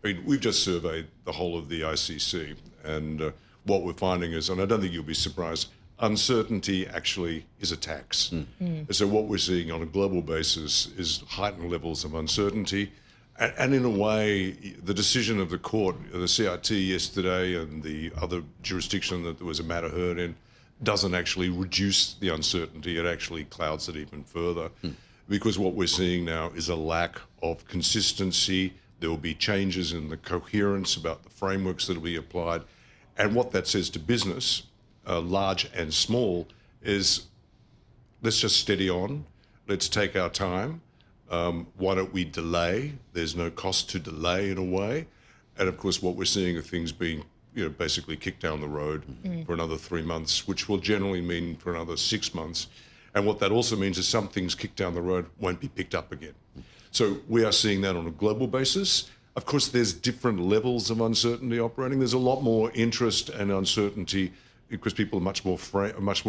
I mean, we've just surveyed the whole of the ICC, and what we're finding is, and I don't think you'll be surprised, uncertainty actually is a tax. And so what we're seeing on a global basis is heightened levels of uncertainty. And in a way, the decision of the court, the CIT yesterday and the other jurisdiction that there was a matter heard in, doesn't actually reduce the uncertainty. It actually clouds it even further. Because what we're seeing now is a lack of consistency. There will be changes in the coherence about the frameworks that will be applied. And what that says to business, large and small, is let's just steady on. Let's take our time. Why don't we delay? There's no cost to delay in a way. And of course, what we're seeing are things being basically kicked down the road for another 3 months, which will generally mean for another 6 months. And what that also means is some things kicked down the road won't be picked up again. So we are seeing that on a global basis. Of course, there's different levels of uncertainty operating. There's a lot more interest and uncertainty because people are much more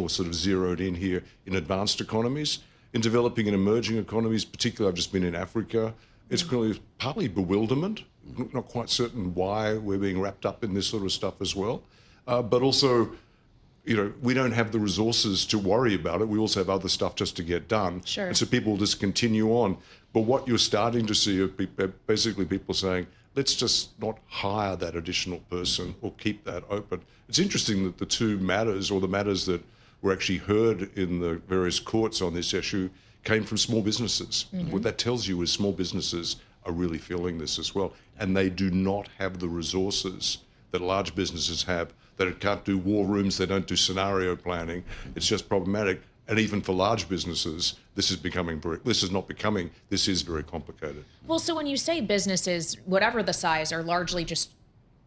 sort of zeroed in here in advanced economies. In developing and emerging economies, particularly I've just been in Africa, it's clearly partly bewilderment, not quite certain why we're being wrapped up in this sort of stuff as well. But also, we don't have the resources to worry about it. We also have other stuff just to get done. Sure. And so people just continue on. But what you're starting to see are basically people saying, let's just not hire that additional person or keep that open. It's interesting that the two matters, or the matters that were actually heard in the various courts on this issue, came from small businesses. What that tells you is small businesses are really feeling this as well. And they do not have the resources that large businesses have, that it can't do war rooms, they don't do scenario planning. It's just problematic. And even for large businesses, this is very complicated. Well, so when you say businesses, whatever the size, are largely just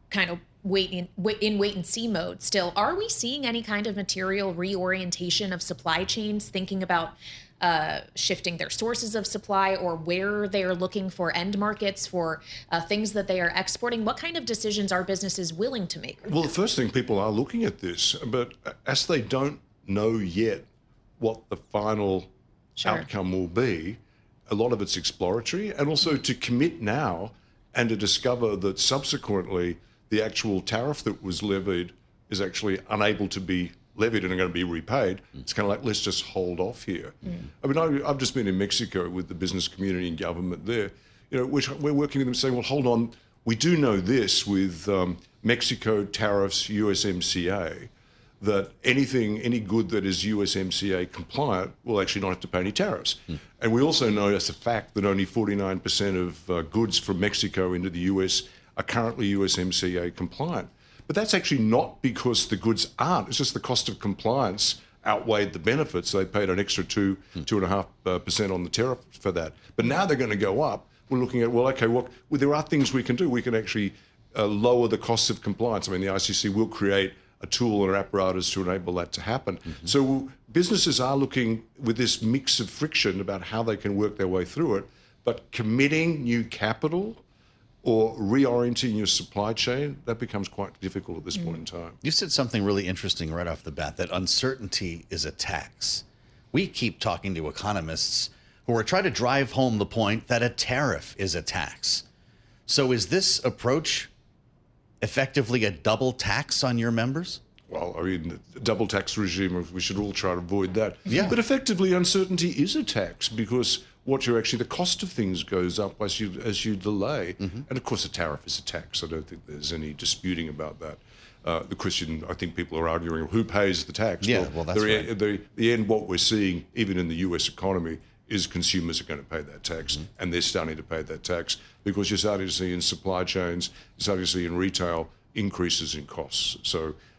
kind of wait and see mode still, are we seeing any kind of material reorientation of supply chains, thinking about shifting their sources of supply or where they are looking for end markets for things that they are exporting? What kind of decisions are businesses willing to make? Well, the first thing, people are looking at this, but as they don't know yet what the final outcome will be, a lot of it's exploratory, and also to commit now and to discover that subsequently the actual tariff that was levied is actually unable to be levied and are going to be repaid. It's kind of like, let's just hold off here. I mean, I've just been in Mexico with the business community and government there, which we're working with them saying, well, hold on, we do know this with Mexico tariffs, USMCA, that any good that is USMCA compliant will actually not have to pay any tariffs. And we also know as a fact that only 49% of goods from Mexico into the US are currently USMCA compliant. But that's actually not because the goods aren't. It's just the cost of compliance outweighed the benefits. They paid an extra 2.5% on the tariff for that. But now they're going to go up. We're looking at, there are things we can do. We can actually lower the cost of compliance. I mean, the ICC will create a tool and an apparatus to enable that to happen. So businesses are looking with this mix of friction about how they can work their way through it, but committing new capital or reorienting your supply chain, that becomes quite difficult at this point in time. You said something really interesting right off the bat, that uncertainty is a tax. We keep talking to economists who are trying to drive home the point that a tariff is a tax. So is this approach effectively a double tax on your members? Well, I mean, the double tax regime, we should all try to avoid that. Yeah. But effectively, uncertainty is a tax because the cost of things goes up as you delay. And of course, a tariff is a tax. I don't think there's any disputing about that. The question, I think people are arguing, who pays the tax? Yeah, well, that's right. The end, what we're seeing, even in the US economy, is consumers are going to pay that tax, and they're starting to pay that tax because you're starting to see in supply chains, you're starting to see in retail increases in costs.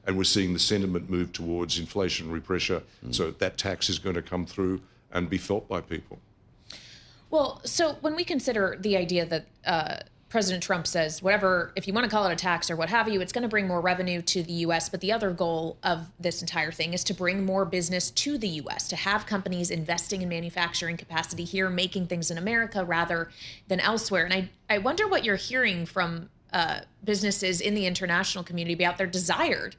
And we're seeing the sentiment move towards inflationary pressure. So that tax is going to come through and be felt by people. Well, so when we consider the idea that President Trump says, whatever, if you want to call it a tax or what have you, it's going to bring more revenue to the U.S. But the other goal of this entire thing is to bring more business to the U.S., to have companies investing in manufacturing capacity here, making things in America rather than elsewhere. And I wonder what you're hearing from businesses in the international community about their desire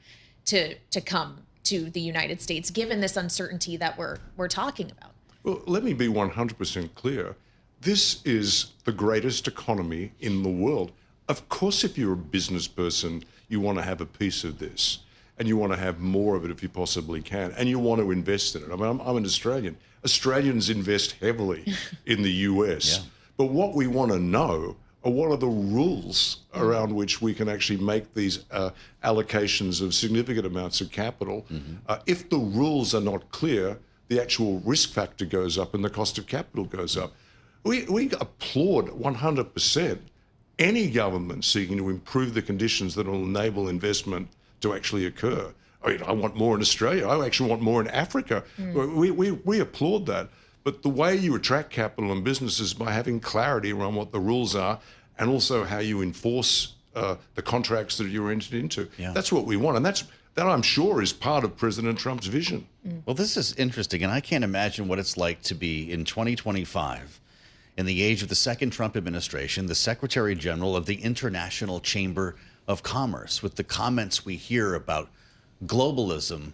to come to the United States, given this uncertainty that we're talking about. Well, let me be 100% clear. This is the greatest economy in the world. Of course, if you're a business person, you want to have a piece of this, and you want to have more of it if you possibly can, and you want to invest in it. I mean, I'm an Australian. Australians invest heavily in the US. Yeah. But what we want to know are what are the rules around which we can actually make these allocations of significant amounts of capital. If the rules are not clear, the actual risk factor goes up and the cost of capital goes up. We applaud 100% any government seeking to improve the conditions that will enable investment to actually occur. I mean, I want more in Australia. I actually want more in Africa. We applaud that. But the way you attract capital and businesses is by having clarity around what the rules are and also how you enforce the contracts that you're entered into. Yeah. That's what we want. And that I'm sure is part of President Trump's vision. Well, this is interesting, and I can't imagine what it's like to be in 2025, in the age of the second Trump administration, the Secretary General of the International Chamber of Commerce, with the comments we hear about globalism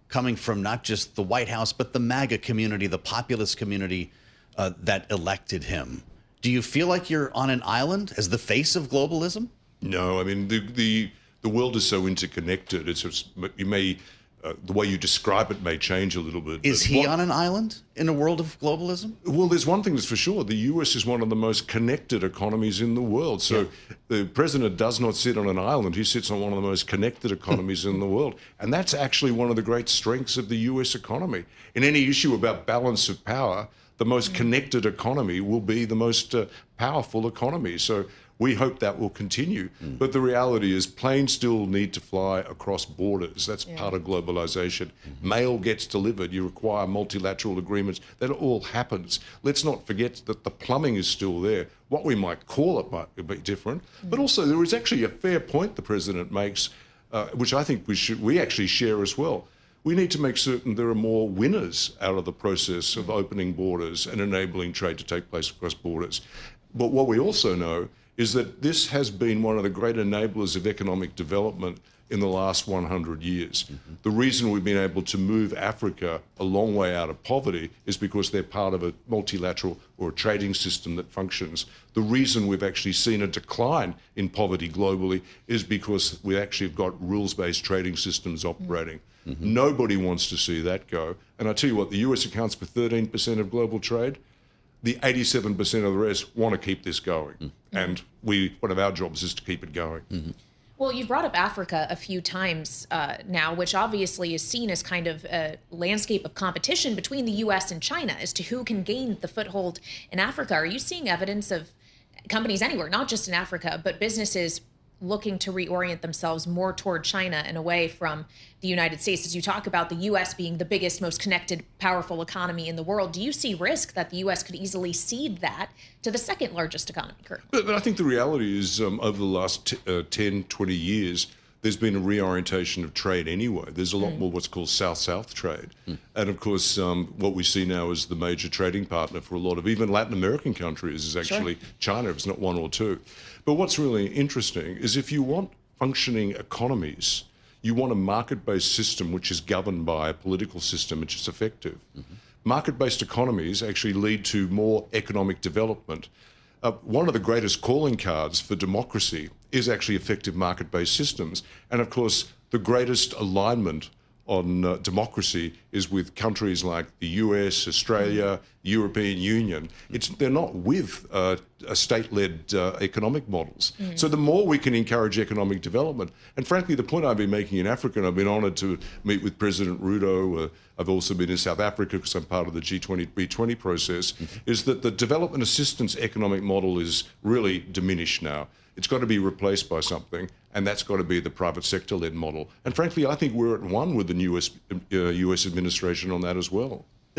coming from not just the White House, but the MAGA community, the populist community that elected him. Do you feel like you're on an island as the face of globalism? No, I mean, the world is so interconnected. It's just, you may, the way you describe it may change a little bit. Is he on an island in a world of globalism? Well, there's one thing that's for sure. The US is one of the most connected economies in the world. So the president does not sit on an island. He sits on one of the most connected economies in the world. And that's actually one of the great strengths of the US economy. In any issue about balance of power, the most connected economy will be the most powerful economy. So we hope that will continue. But the reality is planes still need to fly across borders. That's part of globalization. Mail gets delivered. You require multilateral agreements. That all happens. Let's not forget that the plumbing is still there. What we might call it might be different. But also there is actually a fair point the president makes, which I think we actually share as well. We need to make certain there are more winners out of the process of opening borders and enabling trade to take place across borders. But what we also know is that this has been one of the great enablers of economic development in the last 100 years. The reason we've been able to move Africa a long way out of poverty is because they're part of a multilateral or a trading system that functions. The reason we've actually seen a decline in poverty globally is because we actually have got rules-based trading systems operating. Nobody wants to see that go. And I tell you what, the US accounts for 13% of global trade. The 87% of the rest want to keep this going. And one of our jobs is to keep it going. Well, you've brought up Africa a few times now, which obviously is seen as kind of a landscape of competition between the U.S. and China as to who can gain the foothold in Africa. Are you seeing evidence of companies anywhere, not just in Africa, but businesses looking to reorient themselves more toward China and away from the United States? As you talk about the U.S. being the biggest, most connected, powerful economy in the world, do you see risk that the U.S. could easily cede that to the second largest economy currently? But I think the reality is over the last 10, 20 years, there's been a reorientation of trade anyway. There's a lot more what's called South-South trade. And of course, what we see now as the major trading partner for a lot of even Latin American countries is actually China, if it's not one or two. But what's really interesting is if you want functioning economies, you want a market-based system which is governed by a political system which is effective. Market-based economies actually lead to more economic development. One of the greatest calling cards for democracy is actually effective market-based systems. And of course, the greatest alignment on democracy is with countries like the US, Australia, European Union. They're not with state-led economic models. So the more we can encourage economic development, and frankly, the point I've been making in Africa, and I've been honoured to meet with President Ruto, I've also been in South Africa because I'm part of the G20, B20 process, is that the development assistance economic model is really diminished now. It's got to be replaced by something, and that's got to be the private sector-led model. And frankly, I think we're at one with the US administration on that as well.